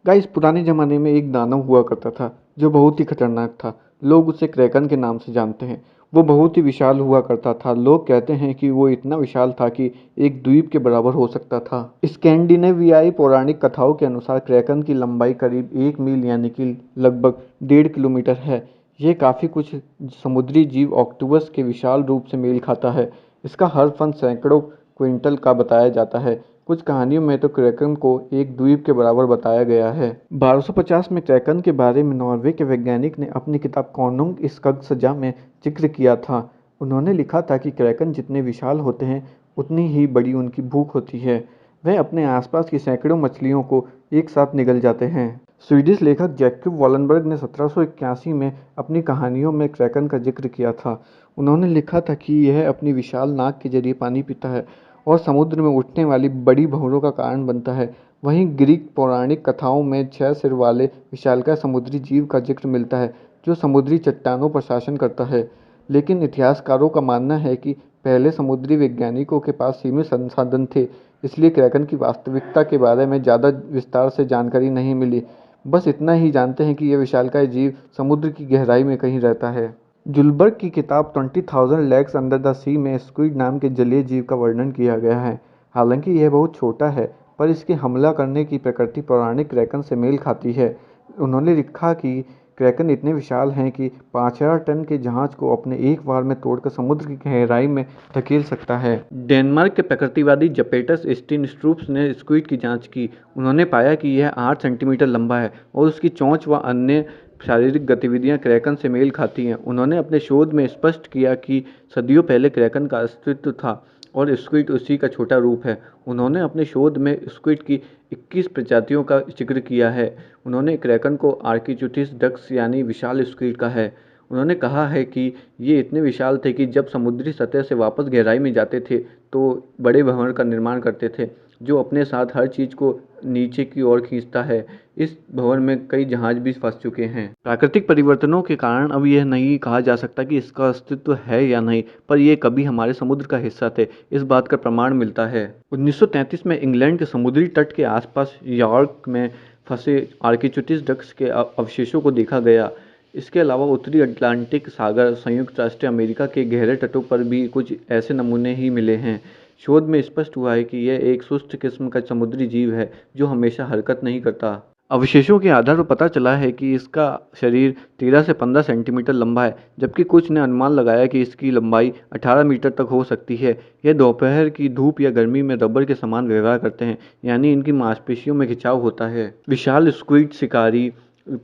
Guys पुराने ज़माने में एक दानव हुआ करता था जो बहुत ही खतरनाक था। लोग उसे क्रैकन के नाम से जानते हैं। वो बहुत ही विशाल हुआ करता था। लोग कहते हैं कि वो इतना विशाल था कि एक द्वीप के बराबर हो सकता था। स्कैंडिनेवियाई पौराणिक कथाओं के अनुसार क्रैकन की लंबाई करीब 1 मील यानी कि लगभग 1.5 किलोमीटर है। ये काफ़ी कुछ समुद्री जीव ऑक्टोपस के विशाल रूप से मेल खाता है। इसका हर फन सैकड़ों क्विंटल का बताया जाता है। कुछ कहानियों में तो क्रैकन को एक द्वीप के बराबर बताया गया है। 1250 में क्रैकन के बारे में नॉर्वे के वैज्ञानिक ने अपनी किताब कॉनुंग स्कग्सजा में जिक्र किया था। उन्होंने लिखा था कि क्रैकन जितने विशाल होते हैं उतनी ही बड़ी उनकी भूख होती है। वह अपने आसपास की सैकड़ों मछलियों को एक साथ निगल जाते हैं। स्वीडिश लेखक जैकब वॉलनबर्ग ने 1781 में अपनी कहानियों में क्रैकन का जिक्र किया था। उन्होंने लिखा था कि यह अपनी विशाल नाक के जरिए पानी पीता है और समुद्र में उठने वाली बड़ी भंवरों का कारण बनता है। वहीं ग्रीक पौराणिक कथाओं में 6 सिर वाले विशालकाय समुद्री जीव का जिक्र मिलता है जो समुद्री चट्टानों पर शासन करता है। लेकिन इतिहासकारों का मानना है कि पहले समुद्री वैज्ञानिकों के पास सीमित संसाधन थे, इसलिए क्रैकन की वास्तविकता के बारे में ज़्यादा विस्तार से जानकारी नहीं मिली। बस इतना ही जानते हैं कि यह विशालकाय जीव समुद्र की गहराई में कहीं रहता है। जुलबर्ग की किताब 20,000 लेग्स अंडर द सी में स्क्विड नाम के जलीय जीव का वर्णन किया गया है। हालांकि यह बहुत छोटा है, पर इसके हमला करने की प्रकृति पौराणिक क्रैकन से मेल खाती है। उन्होंने लिखा कि क्रैकन इतने विशाल हैं कि 5,000 टन के जहाज को अपने एक बार में तोड़कर समुद्र की गहराई में धकेल सकता है। डेनमार्क के प्रकृतिवादी जपेटस स्टीनस्ट्रूप्स ने स्क्विड की जांच की। उन्होंने पाया कि यह 8 सेंटीमीटर लंबा है और उसकी चोंच व अन्य शारीरिक गतिविधियां क्रैकन से मेल खाती हैं। उन्होंने अपने शोध में स्पष्ट किया कि सदियों पहले क्रैकन का अस्तित्व था और स्क्विड उसी का छोटा रूप है। उन्होंने अपने शोध में स्क्विड की 21 प्रजातियों का जिक्र किया है। उन्होंने क्रैकन को आर्कीचुथिस डक्स यानी विशाल स्क्विड कहा है। उन्होंने कहा है कि ये इतने विशाल थे कि जब समुद्री सतह से वापस गहराई में जाते थे तो बड़े भंवर का निर्माण करते थे जो अपने साथ हर चीज़ को नीचे की ओर खींचता है। इस भंवर में कई जहाज भी फंस चुके हैं। प्राकृतिक परिवर्तनों के कारण अब यह नहीं कहा जा सकता कि इसका अस्तित्व है या नहीं, पर यह कभी हमारे समुद्र का हिस्सा थे, इस बात का प्रमाण मिलता है। 1933 में इंग्लैंड के समुद्री तट के आसपास यॉर्क में फंसे आर्कीचुथिस डक्स के अवशेषों को देखा गया। इसके अलावा उत्तरी अटलांटिक सागर, संयुक्त राष्ट्र अमेरिका के गहरे तटों पर भी कुछ ऐसे नमूने ही मिले हैं। शोध में स्पष्ट हुआ है कि यह एक सुस्त किस्म का समुद्री जीव है जो हमेशा हरकत नहीं करता। अवशेषों के आधार पर पता चला है कि इसका शरीर 13 से 15 सेंटीमीटर लंबा है, जबकि कुछ ने अनुमान लगाया कि इसकी लंबाई 18 मीटर तक हो सकती है। यह दोपहर की धूप या गर्मी में रबर के समान व्यवहार करते हैं, यानी इनकी मांसपेशियों में खिंचाव होता है। विशाल स्क्विड शिकारी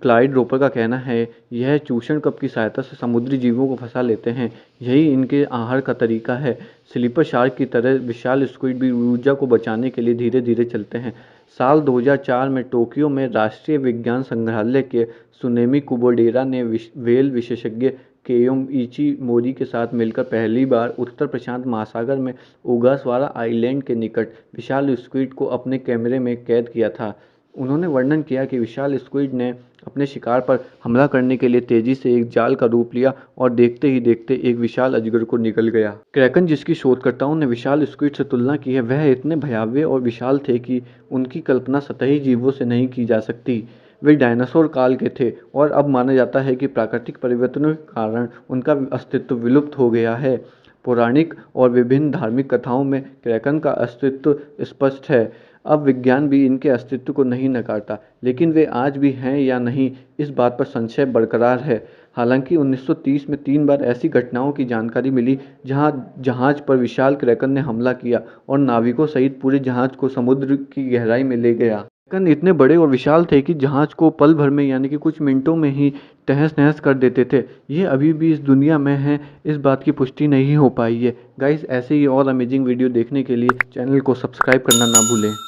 क्लाइड रोपर का कहना है यह चूषण कप की सहायता से समुद्री जीवों को फंसा लेते हैं। यही इनके आहार का तरीका है। स्लीपर शार्क की तरह विशाल स्क्विड भी ऊर्जा को बचाने के लिए धीरे धीरे चलते हैं। साल 2004 में टोक्यो में राष्ट्रीय विज्ञान संग्रहालय के सुनेमी कुबोडेरा ने व्हेल विशेषज्ञ केयोमइची मोरी के साथ मिलकर पहली बार उत्तर प्रशांत महासागर में ओगासावारा आइलैंड के निकट विशाल स्क्विड को अपने कैमरे में कैद किया था। उन्होंने वर्णन किया कि विशाल स्क्विड ने अपने शिकार पर हमला करने के लिए तेजी से एक जाल का रूप लिया और देखते ही देखते एक विशाल अजगर को निगल गया। क्रैकन जिसकी शोधकर्ताओं ने विशाल स्क्विड से तुलना की है, वह इतने भयावह और विशाल थे कि उनकी कल्पना सतही जीवों से नहीं की जा सकती। वे डायनासोर काल के थे और अब माना जाता है कि प्राकृतिक परिवर्तनों के कारण उनका अस्तित्व विलुप्त हो गया है। पौराणिक और विभिन्न धार्मिक कथाओं में क्रैकन का अस्तित्व स्पष्ट है। अब विज्ञान भी इनके अस्तित्व को नहीं नकारता, लेकिन वे आज भी हैं या नहीं, इस बात पर संशय बरकरार है। हालांकि 1930 में 3 बार ऐसी घटनाओं की जानकारी मिली जहां जहाज पर विशाल क्रैकन ने हमला किया और नाविकों सहित पूरे जहाज को समुद्र की गहराई में ले गया। क्रैकन इतने बड़े और विशाल थे कि जहाज को पल भर में यानी कि कुछ मिनटों में ही तहस नहस कर देते थे। ये अभी भी इस दुनिया में हैं, इस बात की पुष्टि नहीं हो पाई है। गाइस, ऐसे ही और अमेजिंग वीडियो देखने के लिए चैनल को सब्सक्राइब करना ना भूलें।